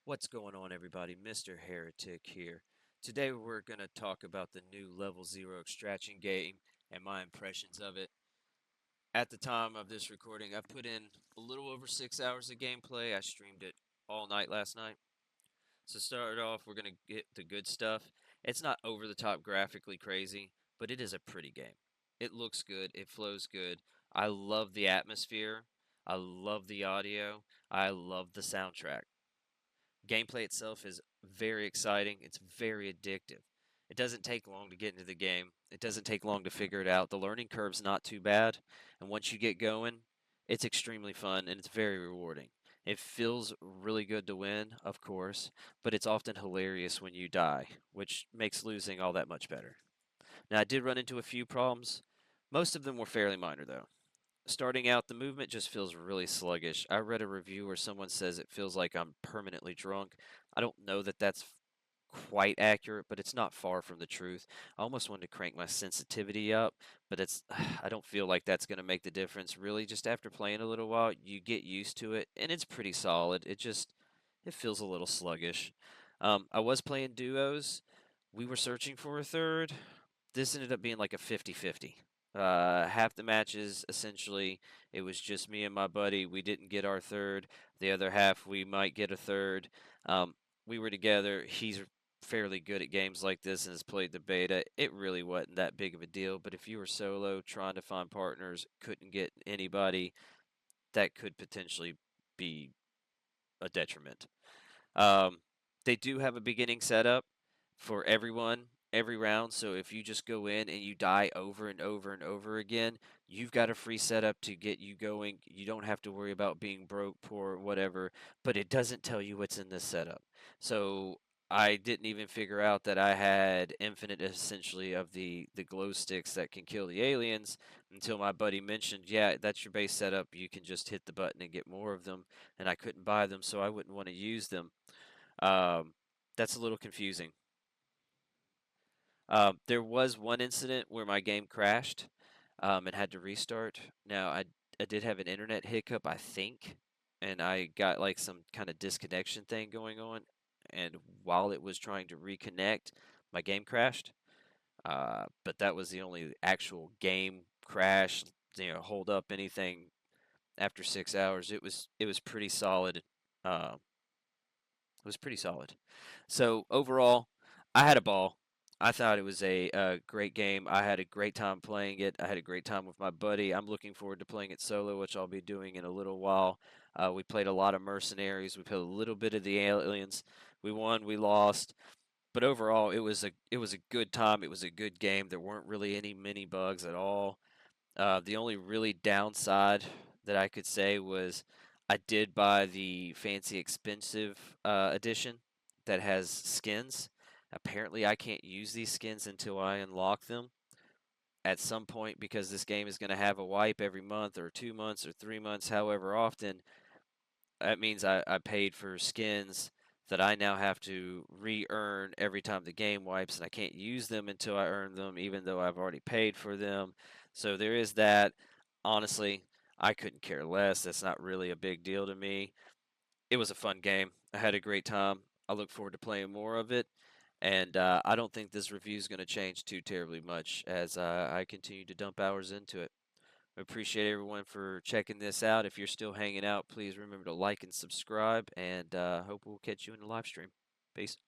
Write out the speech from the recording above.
What's going on, everybody? MrHereticC here. Today we're going to talk about the new Level 0 extraction game and my impressions of it. At the time of this recording, I've put in a little over 6 hours of gameplay. I streamed it all night last night. So start off, we're going to get the good stuff. It's not over the top graphically crazy, but it is a pretty game. It looks good. It flows good. I love the atmosphere. I love the audio. I love the soundtrack. Gameplay itself is very exciting. It's very addictive. It doesn't take long to get into the game. It doesn't take long to figure it out. The learning curve's not too bad, and once you get going, it's extremely fun and it's very rewarding. It feels really good to win, of course, but it's often hilarious when you die, which makes losing all that much better. Now, I did run into a few problems. Most of them were fairly minor, though. Starting out, the movement just feels really sluggish. I read a review where someone says it feels like I'm permanently drunk. I don't know that that's quite accurate, but it's not far from the truth. I almost wanted to crank my sensitivity up, but it's I don't feel like that's going to make the difference. Really, just after playing a little while, you get used to it, and it's pretty solid. It feels a little sluggish. I was playing duos. We were searching for a third. This ended up being like a 50-50. Half the matches, essentially, it was just me and my buddy. We didn't get our third. The other half, we might get a third. We were together. He's fairly good at games like this and has played the beta. It really wasn't that big of a deal. But if you were solo trying to find partners, couldn't get anybody, that could potentially be a detriment. Um, they do have a beginning setup for everyone every round. So if you just go in and you die over and over and over again, you've got a free setup to get you going. You don't have to worry about being broke, poor, whatever. But it doesn't tell you what's in this setup. So I didn't even figure out that I had infinite, essentially, of the glow sticks that can kill the aliens until my buddy mentioned, yeah, that's your base setup. You can just hit the button and get more of them. And I couldn't buy them, so I wouldn't want to use them. Um, that's a little confusing. There was one incident where my game crashed and had to restart. Now, I did have an internet hiccup, I think, and I got like some kind of disconnection thing going on. And while it was trying to reconnect, my game crashed. But that was the only actual game crash, hold up anything after 6 hours. It was pretty solid. Uh, it was pretty solid. So overall, I had a ball. I thought it was a great game. I had a great time playing it. I had a great time with my buddy. I'm looking forward to playing it solo, which I'll be doing in a little while. We played a lot of mercenaries. We played a little bit of the aliens. We won. We lost. But overall, it was a good time. It was a good game. There weren't really any mini bugs at all. The only really downside that I could say was I did buy the fancy expensive edition that has skins. Apparently, I can't use these skins until I unlock them at some point because this game is going to have a wipe every month or 2 months or 3 months, however often. That means I paid for skins that I now have to re-earn every time the game wipes, and I can't use them until I earn them, even though I've already paid for them. So there is that. Honestly, I couldn't care less. That's not really a big deal to me. It was a fun game. I had a great time. I look forward to playing more of it. And I don't think this review is going to change too terribly much as I continue to dump hours into it. I appreciate everyone for checking this out. If you're still hanging out, please remember to like and subscribe, and hope we'll catch you in the live stream. Peace.